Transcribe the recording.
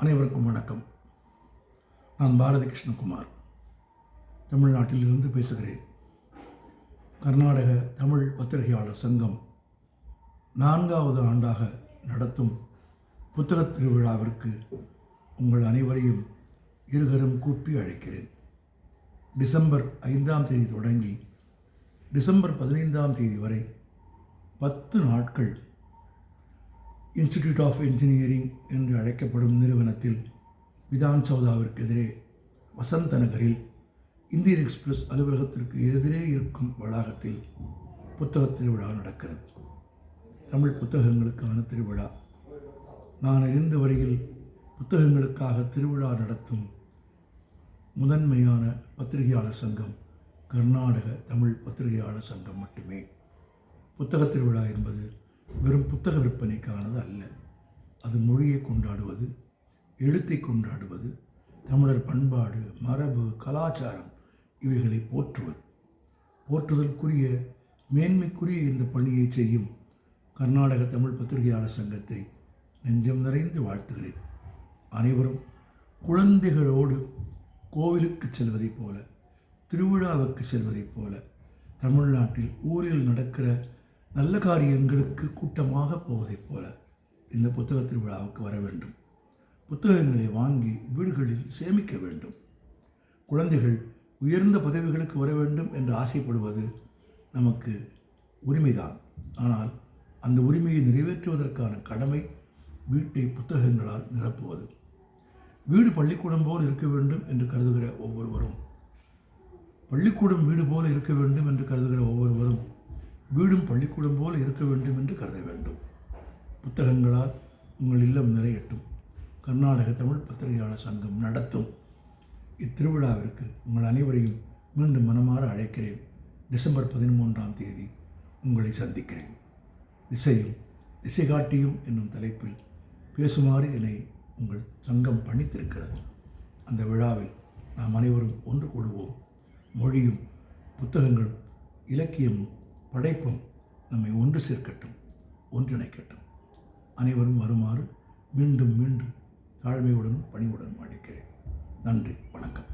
அனைவருக்கும் வணக்கம். நான் பாரதி கிருஷ்ணகுமார், தமிழ்நாட்டிலிருந்து பேசுகிறேன். கர்நாடக தமிழ் பத்திரிகையாளர் சங்கம் 4வது ஆண்டாக நடத்தும் புத்தகத் திருவிழாவிற்கு உங்கள் அனைவரையும் இருகரம் கூப்பி அழைக்கிறேன். டிசம்பர் 5ஆம் தேதி தொடங்கி டிசம்பர் 15ஆம் தேதி வரை 10 நாட்கள் இன்ஸ்டிடியூட் ஆஃப் என்ஜினியரிங் என்று அழைக்கப்படும் நிறுவனத்தில் விதான் சௌதாவிற்கு எதிரே வசந்த நகரில் இந்தியன் எக்ஸ்பிரஸ் அலுவலகத்திற்கு எதிரே இருக்கும் வளாகத்தில் புத்தகத் திருவிழா நடக்கிறது. தமிழ் புத்தகங்களுக்கான திருவிழா. நான் அறிந்த வரையில் புத்தகங்களுக்காக திருவிழா நடத்தும் முதன்மையான பத்திரிகையாளர் சங்கம் கர்நாடக தமிழ் பத்திரிகையாளர் சங்கம் மட்டுமே. புத்தகத் திருவிழா என்பது வெறும் புத்தக விற்பனைக்கானது அல்ல. அது மொழியை கொண்டாடுவது, எழுத்தை கொண்டாடுவது, தமிழர் பண்பாடு, மரபு, கலாச்சாரம் இவைகளை போற்றுதலுக்குரிய மேன்மைக்குரிய இந்த பணியை செய்யும் கர்நாடக தமிழ் பத்திரிகையாளர் சங்கத்தை நெஞ்சம் நிறைந்து வாழ்த்துகிறேன். அனைவரும் குழந்தைகளோடு கோவிலுக்கு செல்வதைப் போல, திருவிழாவுக்கு செல்வதைப் போல, தமிழ்நாட்டில் ஊரில் நடக்கிற நல்ல காரியங்களுக்கு கூட்டமாக போவதைப் போல இந்த புத்தக திருவிழாவுக்கு வர வேண்டும். புத்தகங்களை வாங்கி வீடுகளில் சேமிக்க வேண்டும். குழந்தைகள் உயர்ந்த பதவிகளுக்கு வர வேண்டும் என்று ஆசைப்படுவது நமக்கு உரிமைதான். ஆனால் அந்த உரிமையை நிறைவேற்றுவதற்கான கடமை வீட்டை புத்தகங்களால் நிரப்புவது. வீடு பள்ளிக்கூடம் போல் இருக்க வேண்டும் என்று கருதுகிற ஒவ்வொருவரும், பள்ளிக்கூடம் வீடு போல இருக்க வேண்டும் என்று கருதுகிற ஒவ்வொருவரும் வீடும் பள்ளிக்கூடம் போல இருக்க வேண்டும் என்று கருத வேண்டும். புத்தகங்களால் உங்கள் இல்லம் நிறையட்டும். கர்நாடக தமிழ் பத்திரிகையாளர் சங்கம் நடத்தும் இத்திருவிழாவிற்கு உங்கள் அனைவரையும் மீண்டும் மனமாற அழைக்கிறேன். டிசம்பர் 13ஆம் தேதி உங்களை சந்திக்கிறேன். திசையும் திசை காட்டியும் என்னும் தலைப்பில் பேசுமாறு என்னை உங்கள் சங்கம் பணித்திருக்கிறது. அந்த விழாவில் நாம் அனைவரும் ஒன்று கூடுவோம். மொழியும் புத்தகங்களும் இலக்கியமும் படைப்பும் நம்மை ஒன்று சேர்க்கட்டும், ஒன்றிணைக்கட்டும். அனைவரும் வருமாறு மீண்டும் மீண்டும் தாழ்மையுடனும் பணிவுடனும் அழைக்கிறேன். நன்றி, வணக்கம்.